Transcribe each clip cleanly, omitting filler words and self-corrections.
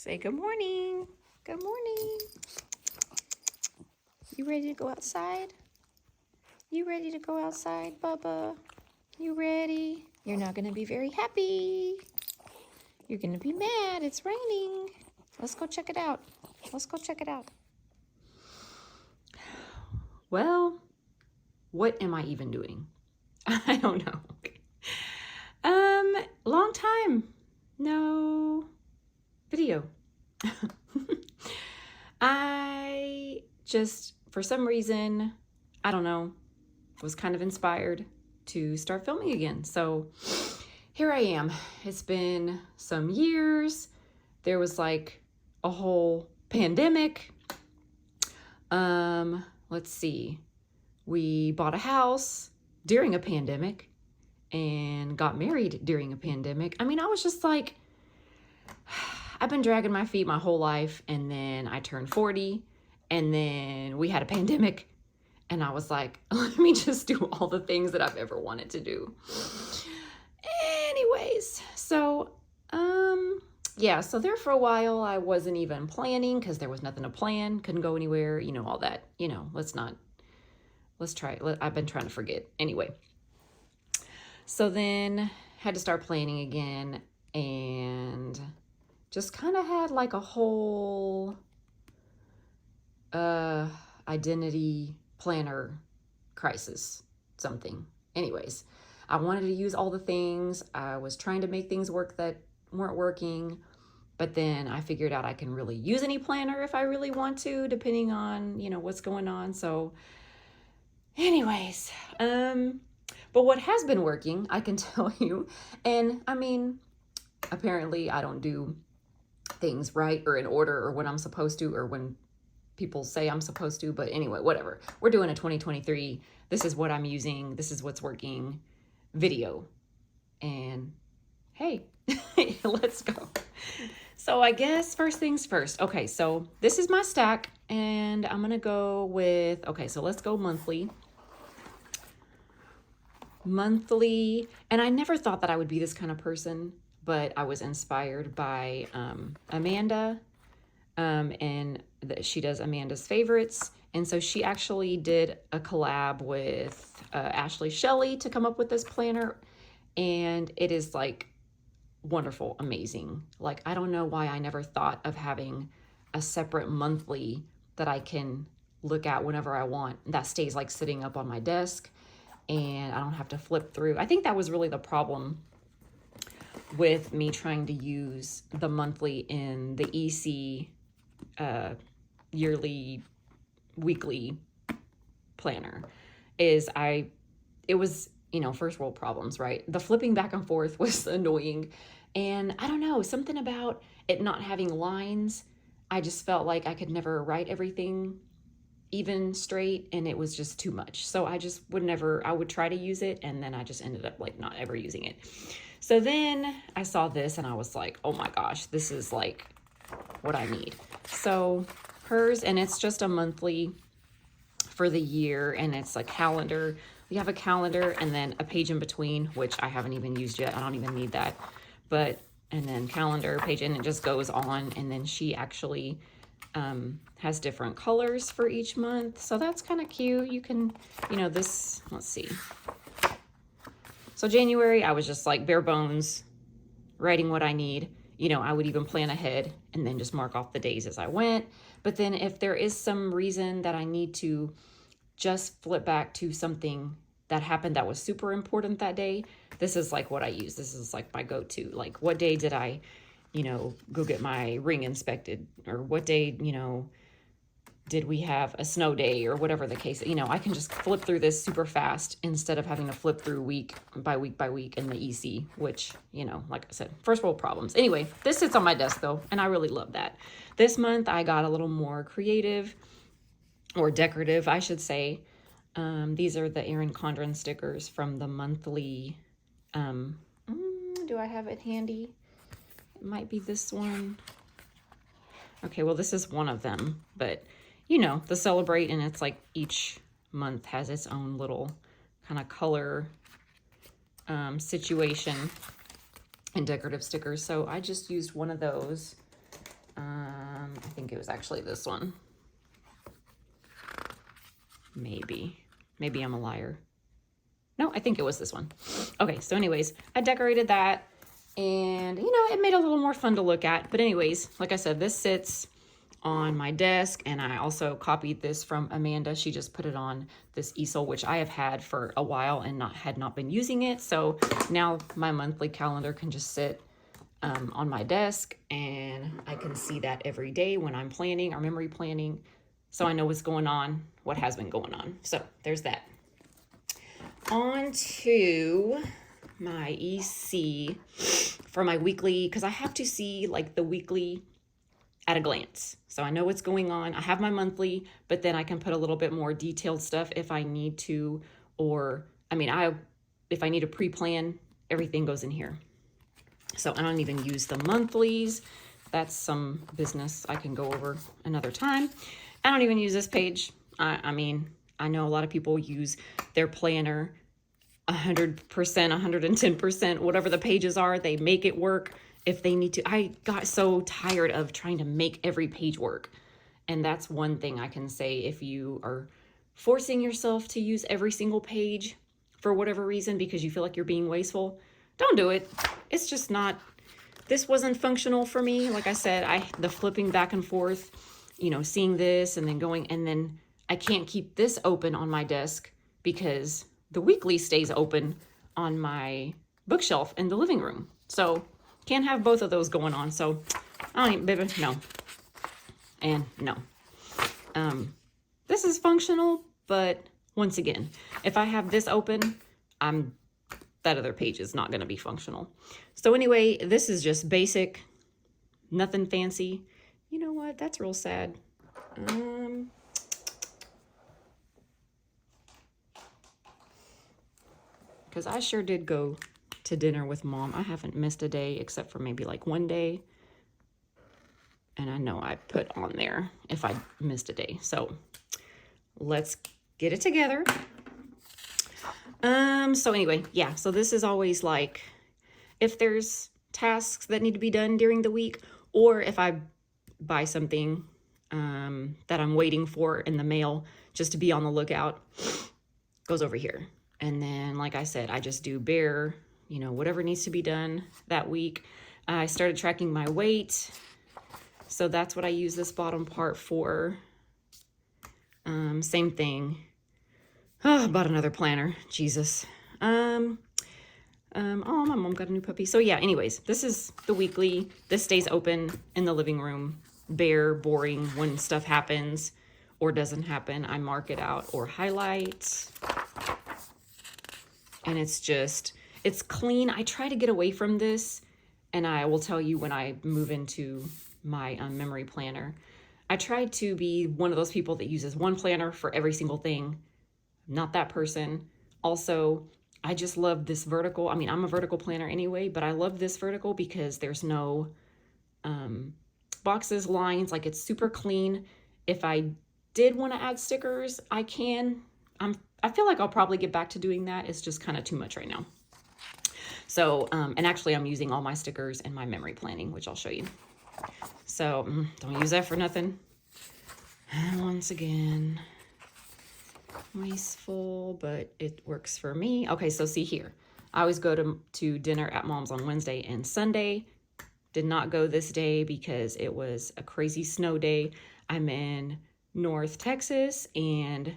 Say good morning. Good morning. You ready to go outside? You ready to go outside, Bubba? You ready? You're not going to be very happy. You're going to be mad. It's raining. Let's go check it out. Let's go check it out. Well, what am I even doing? I don't know. Long time. No video. I just, for some reason, I don't know, was kind of inspired to start filming again. So here I am. It's been some years. There was like a whole pandemic. Let's see. We bought a house during a pandemic and got married during a pandemic. I mean, I was just like, I've been dragging my feet my whole life, and then I turned 40, and then we had a pandemic, and I was like, let me just do all the things that I've ever wanted to do. Anyways, so, yeah, so there for a while, I wasn't even planning because there was nothing to plan, couldn't go anywhere, you know, all that, you know, I've been trying to forget. Anyway, so then had to start planning again, and just kind of had like a whole identity planner crisis, something. Anyways, I wanted to use all the things. I was trying to make things work that weren't working, but then I figured out I can really use any planner if I really want to, depending on, you know, what's going on. So anyways, but what has been working, I can tell you, and I mean, apparently I don't do things right or in order or when I'm supposed to or when people say I'm supposed to, but anyway, whatever. We're doing a 2023. This is what I'm using. This is what's working video. And hey, let's go. So I guess first things first. Okay, so this is my stack and I'm gonna go with, okay, so let's go monthly. Monthly, and I never thought that I would be this kind of person, but I was inspired by Amanda, and she does Amanda's Favorites. And so she actually did a collab with Ashley Shelley to come up with this planner. And it is like wonderful, amazing. Like, I don't know why I never thought of having a separate monthly that I can look at whenever I want. That stays like sitting up on my desk and I don't have to flip through. I think that was really the problem with me trying to use the monthly in the EC yearly, weekly planner is it was, you know, first world problems, right? The flipping back and forth was annoying. And I don't know, something about it not having lines. I just felt like I could never write everything even straight, and it was just too much. So I just I would try to use it, and then I just ended up like not ever using it. So then I saw this and I was like, oh my gosh, this is like what I need. So hers, and it's just a monthly for the year, and it's a calendar. We have a calendar and then a page in between, which I haven't even used yet. I don't even need that. But, and then calendar, page, and it just goes on. And then she actually has different colors for each month. So that's kind of cute. You can, you know, this, let's see. So January, I was just like bare bones, writing what I need. You know, I would even plan ahead and then just mark off the days as I went. But then if there is some reason that I need to just flip back to something that happened that was super important that day, this is like what I use. This is like my go-to. Like, what day did I, you know, go get my ring inspected? Or what day, you know, did we have a snow day or whatever the case, you know, I can just flip through this super fast instead of having to flip through week by week in the EC, which, you know, like I said, first world problems. Anyway, this sits on my desk though, and I really love that. This month I got a little more creative, or decorative, I should say. These are the Erin Condren stickers from the monthly. Do I have it handy? It might be this one. Okay, well, this is one of them, but you know, the Celebrate, and it's like each month has its own little kind of color situation and decorative stickers. So I just used one of those. I think it was actually this one. Maybe I'm a liar. No, I think it was this one. Okay, so anyways, I decorated that, and you know, it made it a little more fun to look at. But anyways, like I said, this sits on my desk, and I also copied this from Amanda. She just put it on this easel, which I have had for a while and had not been using it. So now my monthly calendar can just sit on my desk, and I can see that every day when I'm planning or memory planning, so I know what's going on, what has been going on. So there's that. On to my EC for my weekly, because I have to see like the weekly at a glance. So I know what's going on. I have my monthly, but then I can put a little bit more detailed stuff if I need to, or if I need to pre-plan, everything goes in here. So I don't even use the monthlies. That's some business I can go over another time. I don't even use this page. I know a lot of people use their planner 100%, 110%, whatever the pages are, they make it work if they need to. I got so tired of trying to make every page work. And that's one thing I can say. If you are forcing yourself to use every single page for whatever reason because you feel like you're being wasteful, don't do it. It's just not, this wasn't functional for me. Like I said, the flipping back and forth, seeing this and then going, and then I can't keep this open on my desk because the weekly stays open on my bookshelf in the living room. So can't have both of those going on. So I don't even, baby, no. And no. This is functional, but once again, if I have this open, that other page is not going to be functional. So anyway, this is just basic, nothing fancy. You know what? That's real sad. Because I sure did go to dinner with Mom. I haven't missed a day except for maybe like one day. And I know I put on there if I missed a day. So let's get it together. So anyway, yeah. So this is always like, if there's tasks that need to be done during the week, or if I buy something that I'm waiting for in the mail, just to be on the lookout, goes over here. And then, like I said, I just do bare, whatever needs to be done that week. I started tracking my weight. So that's what I use this bottom part for. Same thing. Oh, I bought another planner. Jesus. Oh, my mom got a new puppy. So yeah, anyways, this is the weekly. This stays open in the living room. Bare, boring. When stuff happens or doesn't happen, I mark it out or highlight. And it's clean. I try to get away from this, and I will tell you when I move into my memory planner. I try to be one of those people that uses one planner for every single thing. Not that person. Also, I just love this vertical. I'm a vertical planner anyway, but I love this vertical because there's no boxes, lines, like it's super clean. If I did want to add stickers, I can. I feel like I'll probably get back to doing that. It's just kind of too much right now. So, and actually I'm using all my stickers in my memory planning, which I'll show you. So don't use that for nothing. And once again, wasteful, but it works for me. Okay, so see here. I always go to dinner at Mom's on Wednesday and Sunday. Did not go this day because it was a crazy snow day. I'm in North Texas, and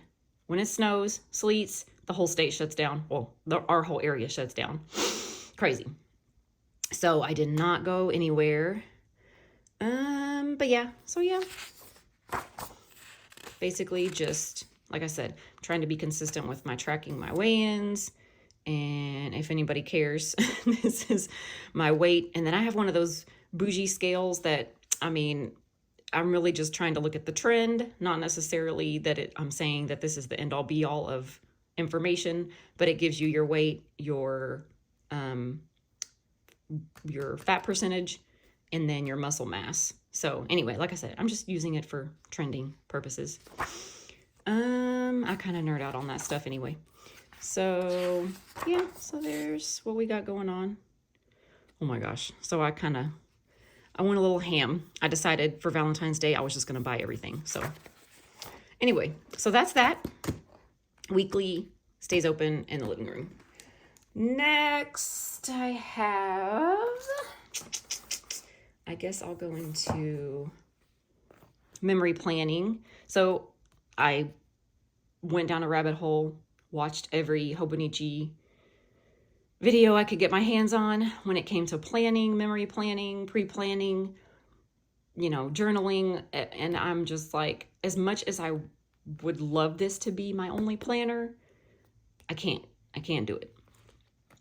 when it snows, sleets, the whole state shuts down. Well, our whole area shuts down. Crazy. So I did not go anywhere. But yeah, so yeah. Basically just, like I said, trying to be consistent with my tracking my weigh-ins. And if anybody cares, this is my weight. And then I have one of those bougie scales that, I'm really just trying to look at the trend, not necessarily that I'm saying that this is the end all be all of information, but it gives you your weight, your fat percentage, and then your muscle mass. So anyway, like I said, I'm just using it for trending purposes. I kind of nerd out on that stuff anyway. So yeah, so there's what we got going on. Oh my gosh. So I I went a little ham. I decided for Valentine's Day I was just going to buy everything. So anyway, so that's that. Weekly stays open in the living room. Next, I guess I'll go into memory planning. So I went down a rabbit hole, watched every Hobonichi video I could get my hands on when it came to planning, memory planning, pre-planning, journaling. And I'm just like, as much as I would love this to be my only planner, I can't do it.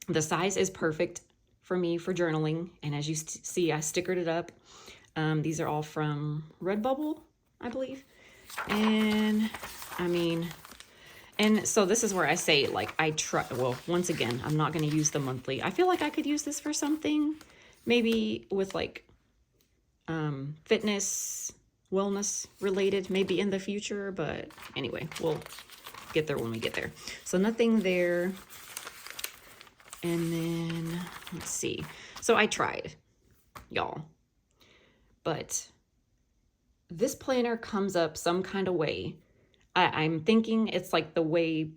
The size is perfect for me for journaling. And as you see, I stickered it up. These are all from Redbubble, I believe. And I mean, and so this is where I say, like, well, once again, I'm not going to use the monthly. I feel like I could use this for something, maybe with like fitness, wellness related, maybe in the future. But anyway, we'll get there when we get there. So nothing there. And then let's see. So I tried, y'all, but this planner comes up some kind of way. I'm thinking it's like the way,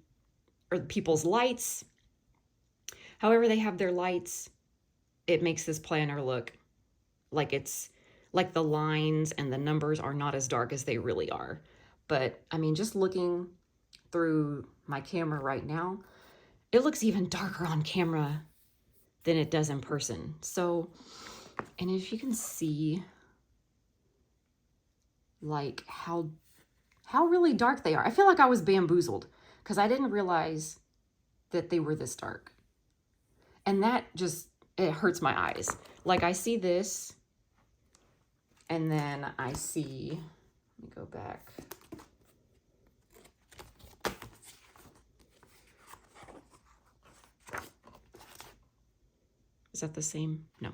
or people's lights, however they have their lights, it makes this planner look like it's like the lines and the numbers are not as dark as they really are. But I mean, just looking through my camera right now, it looks even darker on camera than it does in person. So, and if you can see like how really dark they are. I feel like I was bamboozled because I didn't realize that they were this dark. And that just, it hurts my eyes. Like I see this and then I see, let me go back. Is that the same? No.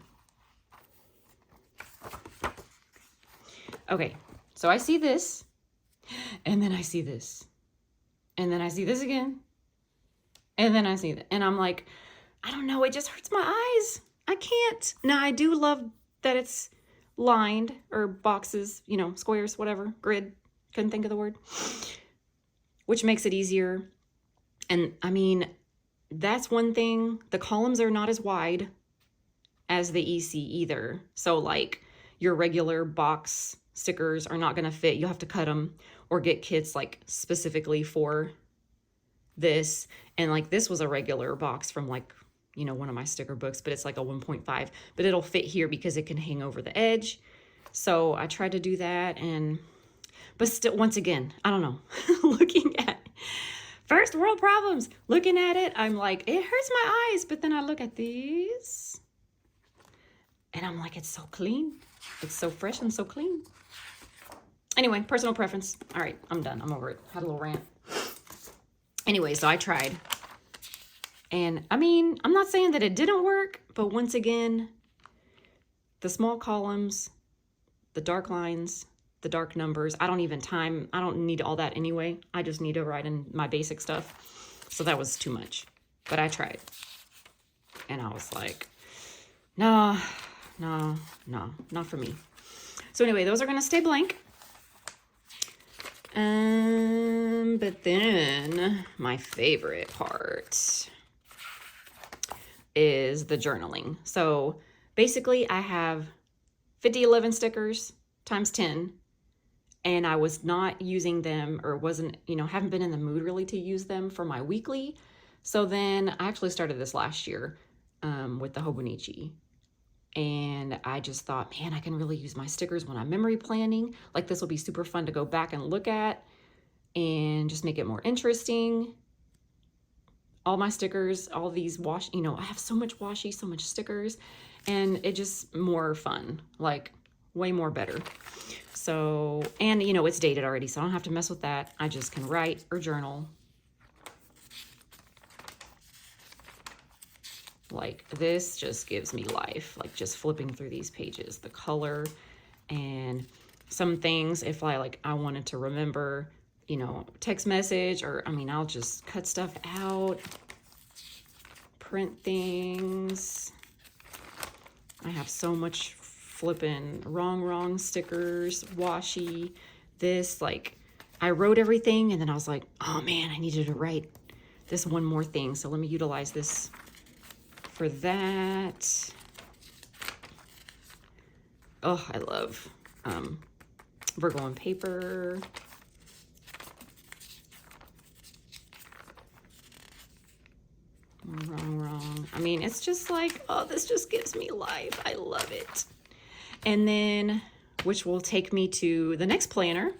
Okay, so I see this, and then I see this, and then I see this again, and then I see that, and I'm like, I don't know, it just hurts my eyes. I can't. Now, I do love that it's lined, or boxes, squares, whatever, grid, couldn't think of the word, which makes it easier. And I mean, that's one thing. The columns are not as wide as the EC either. So like your regular box stickers are not going to fit. You have to cut them or get kits like specifically for this. And like this was a regular box from like, one of my sticker books, but it's like a 1.5, but it'll fit here because it can hang over the edge. So I tried to do that, but still, once again, I don't know, looking at first world problems, looking at it, I'm like, it hurts my eyes. But then I look at these and I'm like, it's so clean. It's so fresh and so clean. Anyway, personal preference. All right, I'm done. I'm over it. Had a little rant. Anyway, so I tried. And I mean, I'm not saying that it didn't work, but once again, the small columns, the dark lines, the dark numbers, I don't need all that anyway. I just need to write in my basic stuff. So that was too much, but I tried. And I was like, no, not for me. So anyway, those are going to stay blank. But then my favorite part is the journaling. So basically I have 5011 stickers times 10, and I was not using them, or wasn't, haven't been in the mood really to use them for my weekly. So then I actually started this last year with the Hobonichi. And I just thought, man, I can really use my stickers when I'm memory planning. Like this will be super fun to go back and look at and just make it more interesting. All my stickers, all these I have so much washi, so much stickers, and it just more fun, like way more better. So, and it's dated already, so I don't have to mess with that. I just can write or journal. Like this just gives me life, like just flipping through these pages, the color, and some things, if I wanted to remember, text message, or I'll just cut stuff out, print things. I have so much flipping wrong stickers, washi, this, like, I wrote everything and then I was like, oh man, I needed to write this one more thing. So let me utilize this for that. Oh, I love Virgo and paper. Wrong. I mean, it's just like, oh, this just gives me life. I love it. And then, which will take me to the next planner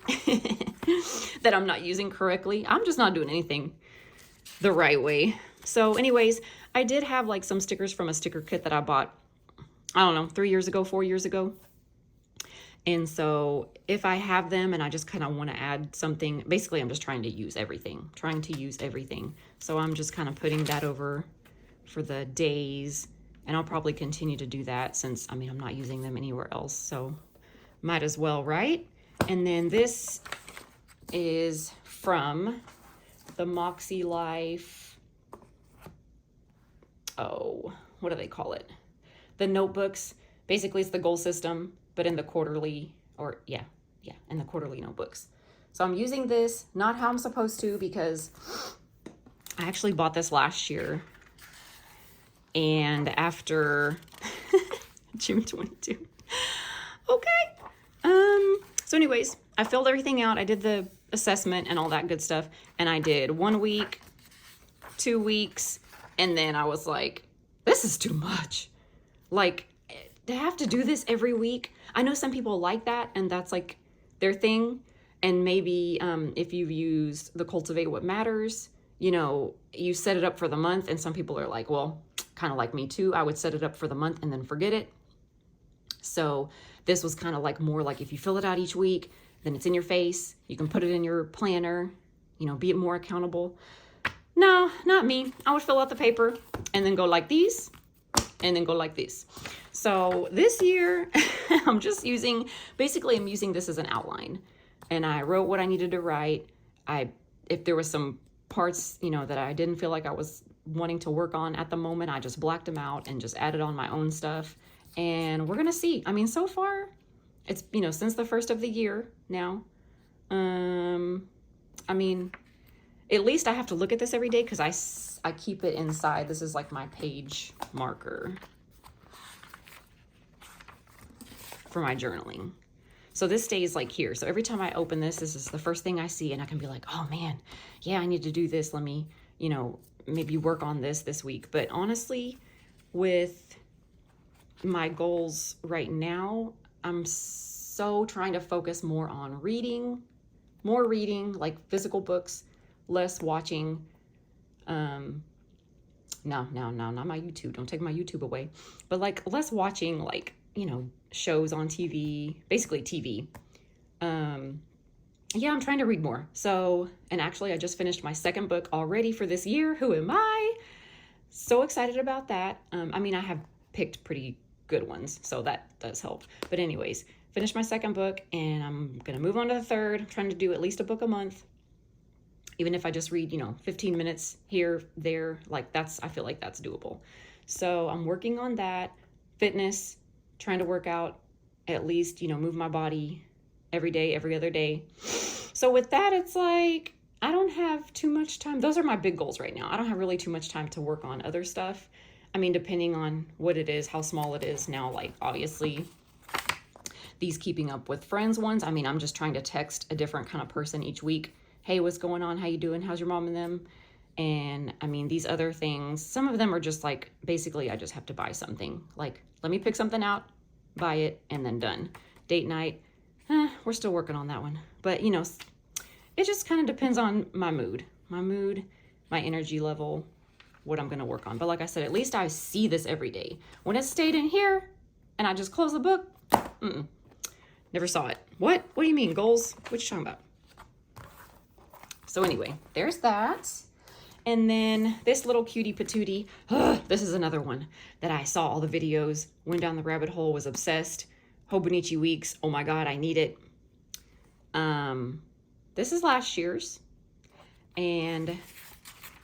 that I'm not using correctly. I'm just not doing anything the right way. So anyways, I did have like some stickers from a sticker kit that I bought, I don't know, 3 years ago, 4 years ago. And so if I have them and I just kind of want to add something, basically I'm just trying to use everything. So I'm just kind of putting that over for the days, and I'll probably continue to do that since, I mean, I'm not using them anywhere else. So might as well, right? And then this is from the Moxie Life. Oh, what do they call it? The notebooks. Basically, it's the goal system, but in the quarterly, or yeah, in the quarterly notebooks. So I'm using this, not how I'm supposed to, because I actually bought this last year. And after June 22. Okay. So anyways, I filled everything out. I did the assessment and all that good stuff. And I did 1 week, 2 weeks. And then I was like, this is too much. Like, to have to do this every week. I know some people like that, and that's like their thing. And maybe if you've used the Cultivate What Matters, you know, you set it up for the month, and some people are like, well, kind of like me too. I would set it up for the month and then forget it. So this was kind of like more like if you fill it out each week, then it's in your face. You can put it in your planner, you know, be more accountable. No, not me. I would fill out the paper and then go like these and then go like this. So this year I'm just using, basically I'm using this as an outline, and I wrote what I needed to write. If there was some parts, you know, that I didn't feel like I was wanting to work on at the moment, I just blacked them out and just added on my own stuff. And we're gonna see. I mean, so far it's, you know, since the first of the year now, I mean, at least I have to look at this every day because I keep it inside. This is like my page marker for my journaling. So this stays like here. So every time I open this, this is the first thing I see, and I can be like, oh man, yeah, I need to do this. Let me, you know, maybe work on this week. But honestly, with my goals right now, I'm so trying to focus more on reading, like physical books, less watching. No, not my YouTube. Don't take my YouTube away. But like less watching, like, you know, shows on TV, basically TV. Yeah, I'm trying to read more. So, and actually I just finished my second book already for this year. Who am I? So excited about that. I mean, I have picked pretty good ones, so that does help. But anyways, finished my second book, and I'm going to move on to the third. I'm trying to do at least a book a month. Even if I just read, you know, 15 minutes here, there, like I feel like that's doable. So I'm working on that. Fitness, trying to work out, at least, you know, move my body every day, every other day. So with that, it's like, I don't have too much time. Those are my big goals right now. I don't have really too much time to work on other stuff. I mean, depending on what it is, how small it is now, like obviously these keeping up with friends ones. I mean, I'm just trying to text a different kind of person each week. Hey, what's going on? How you doing? How's your mom and them? And I mean, these other things, some of them are just like, basically I just have to buy something. Like, let me pick something out, buy it, and then done. Date night, we're still working on that one. But, you know, it just kind of depends on my mood, my energy level, what I'm going to work on. But like I said, at least I see this every day. When it stayed in here and I just closed the book, never saw it. What do you mean, goals? What you talking about? So anyway, there's that. And then this little cutie patootie, this is another one that I saw all the videos, went down the rabbit hole, was obsessed. Hobonichi Weeks, oh my God, I need it. This is last year's, and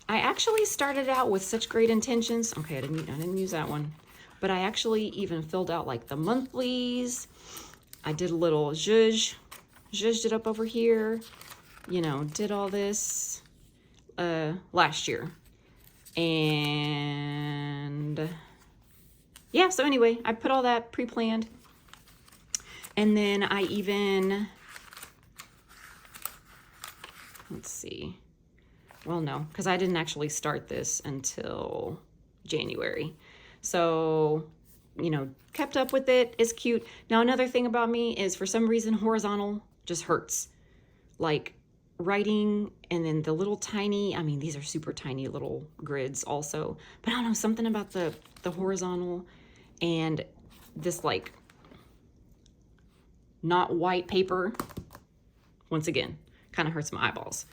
I actually started out with such great intentions. Okay, I didn't use that one. but I actually even filled out like the monthlies. I did a little zhuzhed it up over here, you know, did all this last year. And yeah, so anyway, I put all that pre-planned. And then I even, let's see. Well, no, because I didn't actually start this until January. So, you know, kept up with it. It's cute. Now, another thing about me is for some reason, horizontal just hurts. Like writing and then the little tiny, I mean, these are super tiny little grids also. But I don't know, something about the horizontal and this like not white paper, once again, kind of hurts my eyeballs.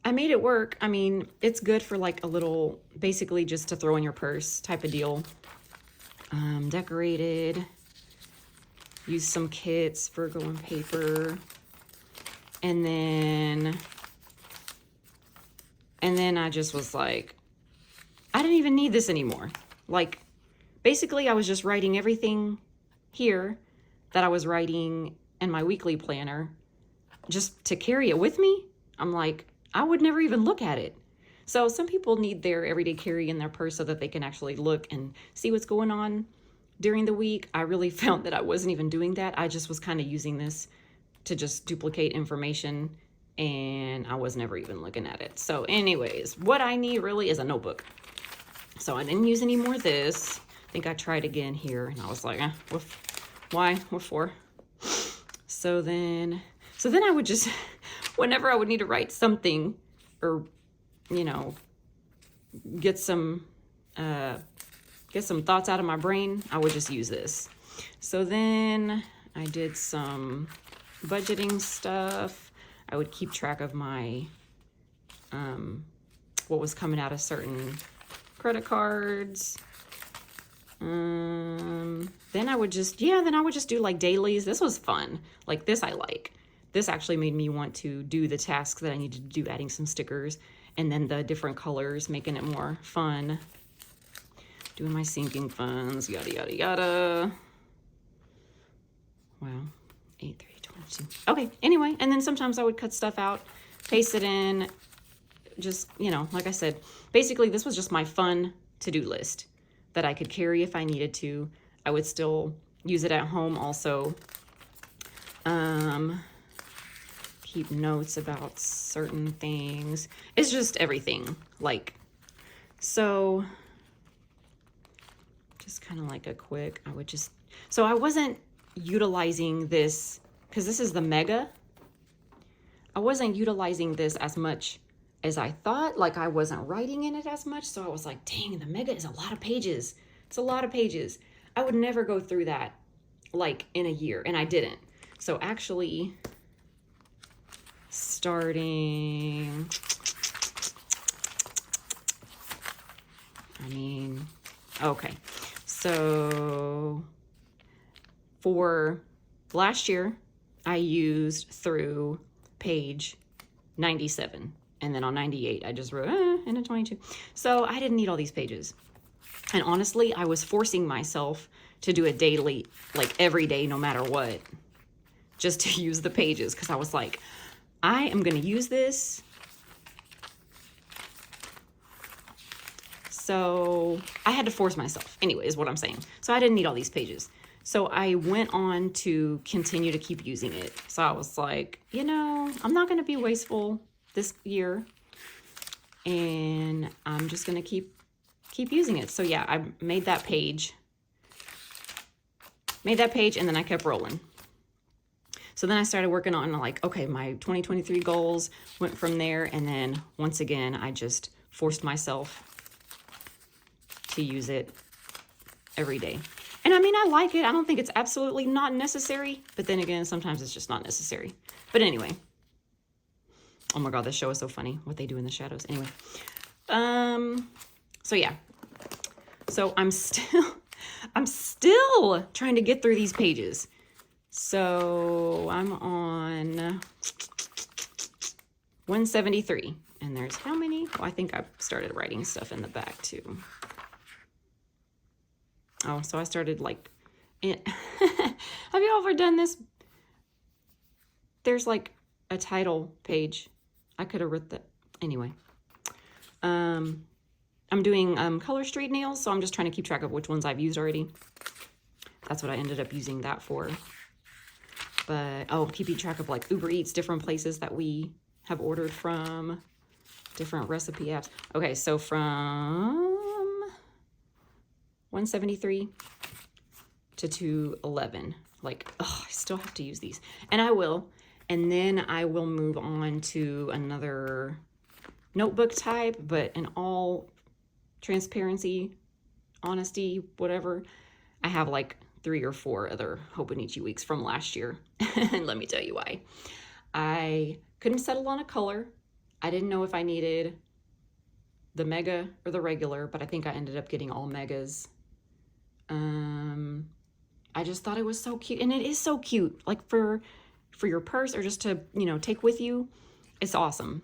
I made it work. I mean, it's good for like a little, basically just to throw in your purse type of deal. Decorated. Use some kits, Virgo and paper. And then I just was like, I didn't even need this anymore. Like, basically I was just writing everything here that I was writing in my weekly planner just to carry it with me. I'm like, I would never even look at it. So some people need their everyday carry in their purse so that they can actually look and see what's going on during the week. I really found that I wasn't even doing that. I just was kind of using this to just duplicate information and I was never even looking at it. So anyways, what I need really is a notebook. So I didn't use any more of this. I think I tried again here and I was like, why? What for? So then I would just, whenever I would need to write something or, you know, get some thoughts out of my brain, I would just use this. So then I did some budgeting stuff. I would keep track of my, what was coming out of certain credit cards. Then I would just do like dailies. This was fun. Like this I like. This actually made me want to do the tasks that I needed to do, adding some stickers and then the different colors, making it more fun. Doing my sinking funds, yada, yada, yada. Wow, 8/3/22. Okay, anyway, and then sometimes I would cut stuff out, paste it in, just, you know, like I said, basically this was just my fun to-do list that I could carry if I needed to. I would still use it at home also. Keep notes about certain things. It's just everything. Like, so just kind of like a quick, so I wasn't utilizing this because this is the mega. I wasn't utilizing this as much as I thought. Like I wasn't writing in it as much. So I was like, dang, the mega is a lot of pages. It's a lot of pages. I would never go through that like in a year, and I didn't. So actually starting, okay. So for last year, I used through page 97. And then on 98, I just wrote, and a 22. So I didn't need all these pages. And honestly, I was forcing myself to do it daily, like every day, no matter what, just to use the pages. Because I was like, I am going to use this. So I had to force myself anyway, is what I'm saying. So I didn't need all these pages. So I went on to continue to keep using it. So I was like, you know, I'm not going to be wasteful this year. And I'm just going to keep using it. So yeah, I made that page. And then I kept rolling. So then I started working on like, okay, my 2023 goals, went from there. And then once again, I just forced myself to use it every day. And I mean, I like it. I don't think it's absolutely not necessary, but then again, sometimes it's just not necessary. But anyway, oh my God, this show is so funny, what they do in the shadows. Anyway, so yeah, so I'm still trying to get through these pages. So I'm on 173, and there's how many? Well, I think I started writing stuff in the back too. Oh, so I started like, have you ever done this? There's like a title page. I could have written that. Anyway, I'm doing Color Street nails, so I'm just trying to keep track of which ones I've used already. That's what I ended up using that for. But, oh, keeping track of like Uber Eats, different places that we have ordered from, different recipe apps. Okay, so from 173 to 211. Like, oh, I still have to use these. And I will. And then I will move on to another notebook type, but in all transparency, honesty, whatever, I have like 3 or 4 other Hobonichi weeks from last year. And let me tell you why. I couldn't settle on a color. I didn't know if I needed the mega or the regular, but I think I ended up getting all megas. I just thought it was so cute, and it is so cute, like for your purse or just to, you know, take with you. It's awesome.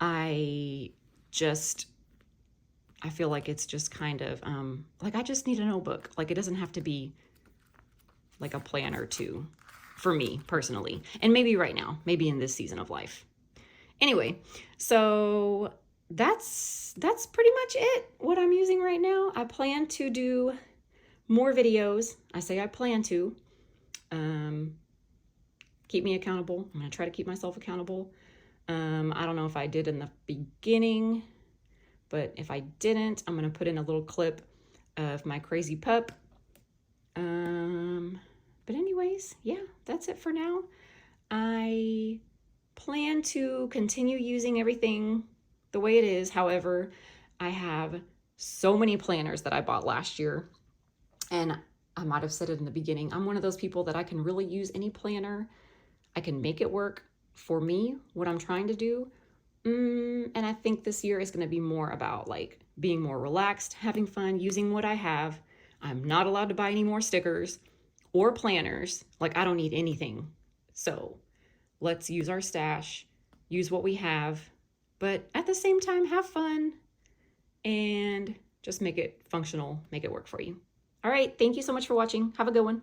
I feel like it's just kind of like I just need a notebook. Like it doesn't have to be like a planner too, for me personally, and maybe right now, maybe in this season of life. Anyway, so that's pretty much it, what I'm using right now. I plan to do more videos. I say I plan to. Keep me accountable. I'm going to try to keep myself accountable. I don't know if I did in the beginning, but if I didn't, I'm going to put in a little clip of my crazy pup. But anyways, yeah, that's it for now. I plan to continue using everything the way it is. However, I have so many planners that I bought last year, and I might have said it in the beginning, I'm one of those people that I can really use any planner. I can make it work for me, what I'm trying to do. And I think this year is going to be more about like being more relaxed, having fun, using what I have. I'm not allowed to buy any more stickers or planners. Like I don't need anything. So let's use our stash, use what we have, but at the same time, have fun and just make it functional, make it work for you. All right. Thank you so much for watching. Have a good one.